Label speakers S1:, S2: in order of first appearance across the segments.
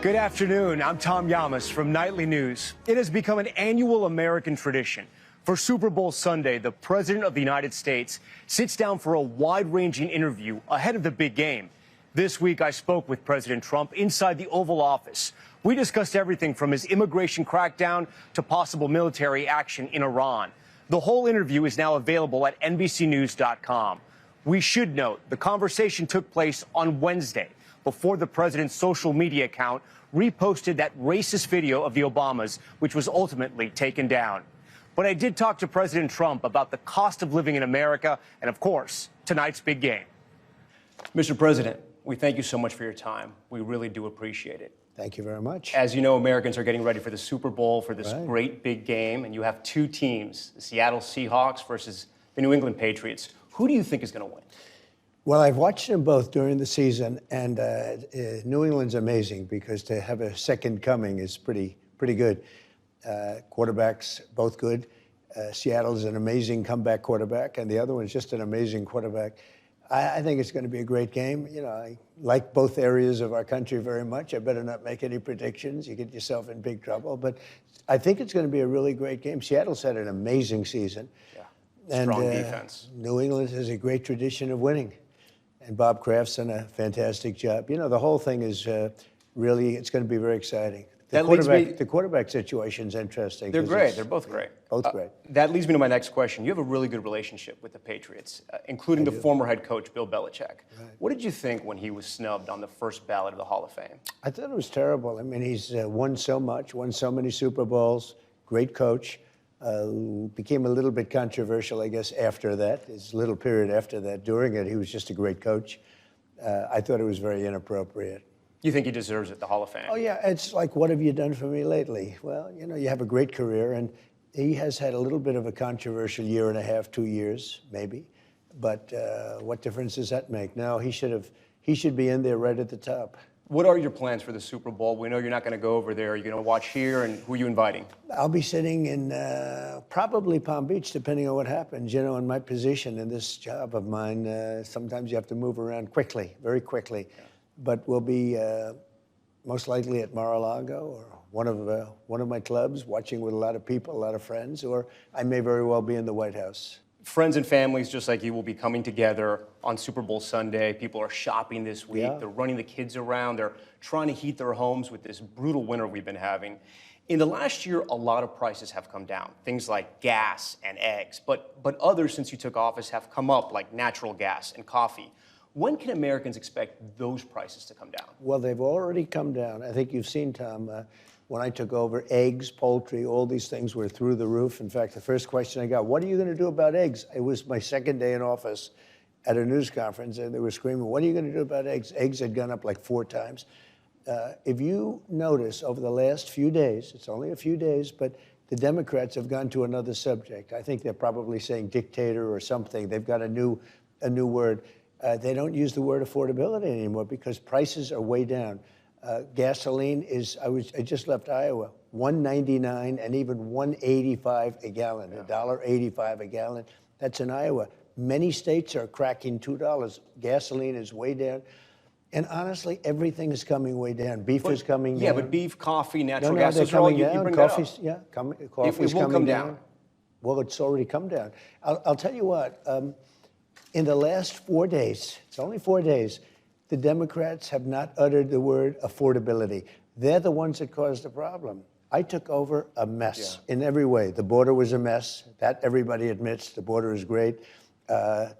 S1: Good afternoon. I'm Tom Llamas from Nightly News. It has become an annual American tradition. For Super Bowl Sunday, the President of the United States sits down for a wide-ranging interview ahead of the big game. This week, I spoke with President Trump inside the Oval Office. We discussed everything from his immigration crackdown to possible military action in Iran. The whole interview is now available at NBCNews.com. We should note the conversation took place on Wednesday, before the president's social media account reposted that racist video of the Obamas, which was ultimately taken down. But I did talk to President Trump about the cost of living in America and, of course, tonight's big game. Mr. President, we thank you so much for your time. We really do appreciate it.
S2: Thank you very much.
S1: As you know, Americans are getting ready for the Super Bowl, for this great big game, and you have two teams, the Seattle Seahawks versus the New England Patriots. Who do you think is going to win?
S2: Well, I've watched them both during the season, and New England's amazing because to have a second coming is pretty good. Quarterbacks, both good. Seattle's an amazing comeback quarterback, and the other one's just an amazing quarterback. I think it's going to be a great game. You know, I like both areas of our country very much. I better not make any predictions. You get yourself in big trouble. But I think it's going to be a really great game. Seattle's had an amazing season.
S1: Yeah, strong defense.
S2: New England has a great tradition of winning. And Bob Kraft's done a fantastic job. You know, the whole thing is really, it's going to be very exciting. The quarterback situation's interesting.
S1: They're great. They're both great.
S2: Both great.
S1: That leads me to my next question. You have a really good relationship with the Patriots, including the former head coach, Bill Belichick. Right. What did you think when he was snubbed on the first ballot of the Hall of Fame? I
S2: thought it was terrible. I mean, he's won so much, won so many Super Bowls, great coach. Became a little bit controversial, I guess, after that. His little period after that. During it, he was just a great coach. I thought it was very inappropriate.
S1: You think he deserves it, the Hall of Fame?
S2: Oh, yeah. It's like, what have you done for me lately? Well, you know, you have a great career, and he has had a little bit of a controversial year and a half, 2 years, maybe. But what difference does that make? No, he should be in there right at the top.
S1: What are your plans for the Super Bowl? We know you're not going to go over there. You're going to watch here, and who are you inviting?
S2: I'll be sitting in probably Palm Beach, depending on what happens. You know, in my position in this job of mine, sometimes you have to move around quickly, very quickly. Yeah. But we'll be most likely at Mar-a-Lago or one of my clubs, watching with a lot of people, a lot of friends, or I may very well be in the White House.
S1: Friends and families just like you will be coming together on Super Bowl Sunday. People are shopping this week. Yeah. They're running the kids around. They're trying to heat their homes with this brutal winter we've been having. In the last year, a lot of prices have come down. Things like gas and eggs. But others, since you took office, have come up, like natural gas and coffee. When can Americans expect those prices to come down? Well,
S2: they've already come down. I think you've seen, Tom, when I took over, eggs, poultry, all these things were through the roof. In fact, the first question I got, what are you going to do about eggs? It was my second day in office at a news conference, and they were screaming, what are you going to do about eggs? Eggs had gone up like 4 times. If you notice, over the last few days, it's only a few days, but the Democrats have gone to another subject. I think they're probably saying dictator or something. They've got a new word. They don't use the word affordability anymore because prices are way down. Gasoline is, I just left Iowa, $1.99 and even $1.85 a gallon, yeah. $1.85 a gallon. That's in Iowa. Many states are cracking $2. Gasoline is way down. And honestly, everything is coming way down. Beef is coming down.
S1: Yeah, but beef, coffee, natural gas,
S2: they're coming down.
S1: Coffee's,
S2: coffee's coming down. Well, it's already come down. I'll tell you what, in the last 4 days, it's only 4 days, the Democrats have not uttered the word affordability. They're the ones that caused the problem. I took over a mess in every way. The border was a mess. That everybody admits. The border is great.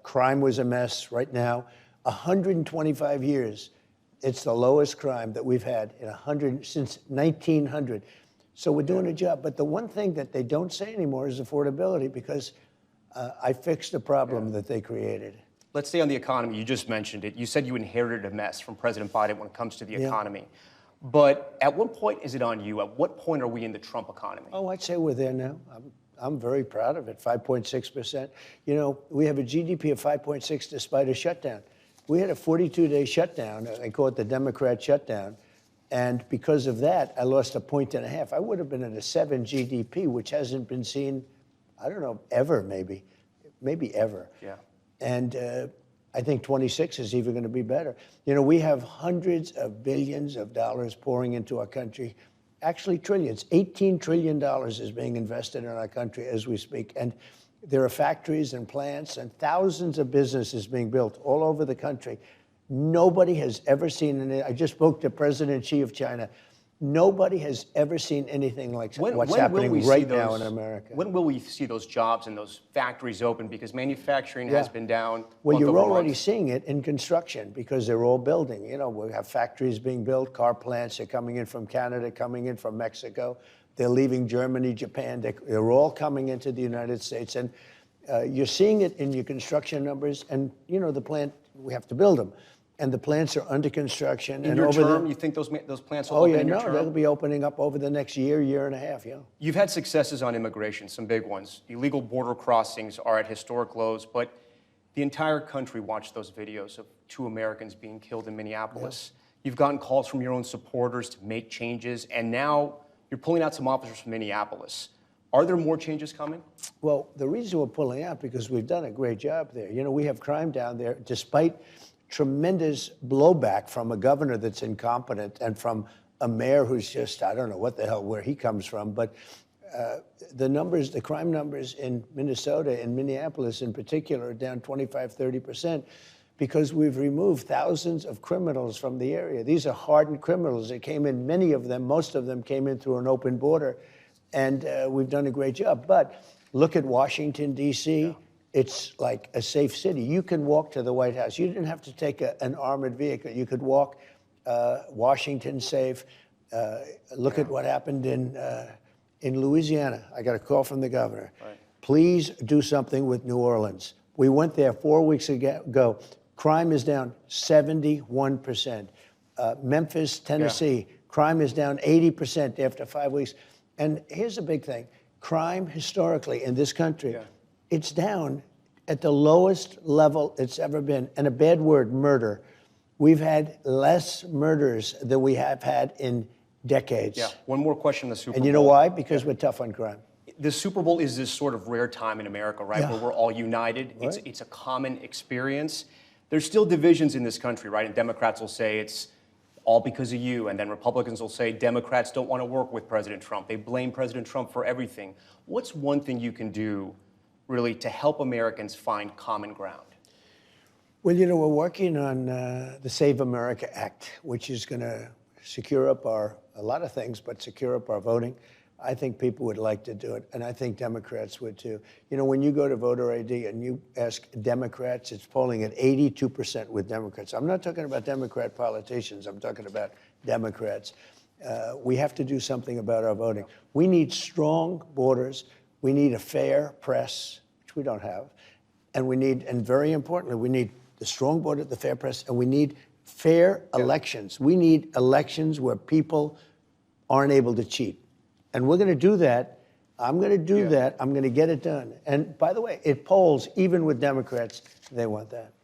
S2: Crime was a mess right now. 125 years. It's the lowest crime that we've had since 1900. So we're doing a job. But the one thing that they don't say anymore is affordability because I fixed the problem that they created.
S1: Let's stay on the economy. You just mentioned it. You said you inherited a mess from President Biden when it comes to the economy. But at what point is it on you? At what point are we in the Trump economy?
S2: Oh, I'd say we're there now. I'm very proud of it, 5.6%. You know, we have a GDP of 5.6 despite a shutdown. We had a 42-day shutdown. I call it the Democrat shutdown. And because of that, I lost 1.5 points. I would have been at a 7 GDP, which hasn't been seen, I don't know, ever maybe ever.
S1: Yeah.
S2: And I think 26 is even going to be better. You know, we have hundreds of billions of dollars pouring into our country, actually trillions. $18 trillion is being invested in our country as we speak. And there are factories and plants and thousands of businesses being built all over the country. Nobody has ever seen it. I just spoke to President Xi of China. Nobody has ever seen anything like what's happening right now in America.
S1: When will we see those jobs and those factories open? Because manufacturing has been down.
S2: Well, you're already seeing it in construction because they're all building. You know, we have factories being built, car plants are coming in from Canada, coming in from Mexico. They're leaving Germany, Japan. They're all coming into the United States. And you're seeing it in your construction numbers. And, you know, the plant, we have to build them. And the plants are under construction.
S1: In your term, you think those plants will open in your term?
S2: Oh, yeah, no, they'll be opening up over the next year and a half, yeah.
S1: You've had successes on immigration, some big ones. Illegal border crossings are at historic lows, but the entire country watched those videos of 2 Americans being killed in Minneapolis. Yeah. You've gotten calls from your own supporters to make changes, and now you're pulling out some officers from Minneapolis. Are there more changes coming?
S2: Well, the reason we're pulling out because we've done a great job there. You know, we have crime down there, despite tremendous blowback from a governor that's incompetent and from a mayor who's just, I don't know what the hell, where he comes from. But the crime numbers in Minnesota, in Minneapolis in particular, are down 25, 30% because we've removed thousands of criminals from the area. These are hardened criminals. They came in, many of them, most of them came in through an open border. And we've done a great job. But look at Washington, D.C. Yeah. It's like a safe city. You can walk to the White House. You didn't have to take an armored vehicle. You could walk Washington safe. Look at what happened in Louisiana. I got a call from the governor. Right. Please do something with New Orleans. We went there 4 weeks ago. Crime is down 71%. Memphis, Tennessee, crime is down 80% after 5 weeks. And here's the big thing. Crime historically in this country, it's down at the lowest level it's ever been. And a bad word, murder. We've had less murders than we have had in decades.
S1: Yeah. One more question on the Super Bowl.
S2: And you know why? Because we're tough on crime.
S1: The Super Bowl is this sort of rare time in America, right? Where we're all united.
S2: Right.
S1: It's a common experience. There's still divisions in this country, right? And Democrats will say it's all because of you. And then Republicans will say Democrats don't want to work with President Trump. They blame President Trump for everything. What's one thing you can do really to help Americans find common ground?
S2: Well, you know, we're working on the Save America Act, which is going to secure up a lot of things, but secure up our voting. I think people would like to do it, and I think Democrats would too. You know, when you go to voter ID and you ask Democrats, it's polling at 82% with Democrats. I'm not talking about Democrat politicians. I'm talking about Democrats. We have to do something about our voting. We need strong borders. We need a fair press, which we don't have. And we need, and very importantly, we need the strong border, the fair press, and we need fair elections. We need elections where people aren't able to cheat. And we're going to do that. I'm going to do that. I'm going to get it done. And by the way, it polls, even with Democrats, they want that.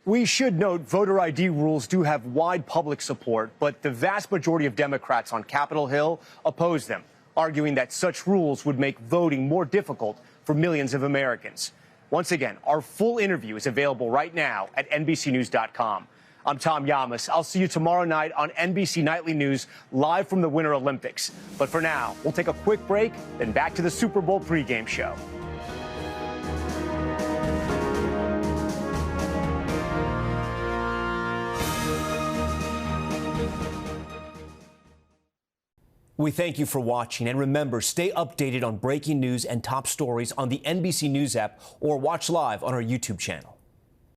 S1: We should note voter ID rules do have wide public support, but the vast majority of Democrats on Capitol Hill oppose them, arguing that such rules would make voting more difficult for millions of Americans. Once again, our full interview is available right now at NBCNews.com. I'm Tom Llamas. I'll see you tomorrow night on NBC Nightly News, live from the Winter Olympics. But for now, we'll take a quick break, then back to the Super Bowl pregame show. We thank you for watching, and remember, stay updated on breaking news and top stories on the NBC News app or watch live on our YouTube channel.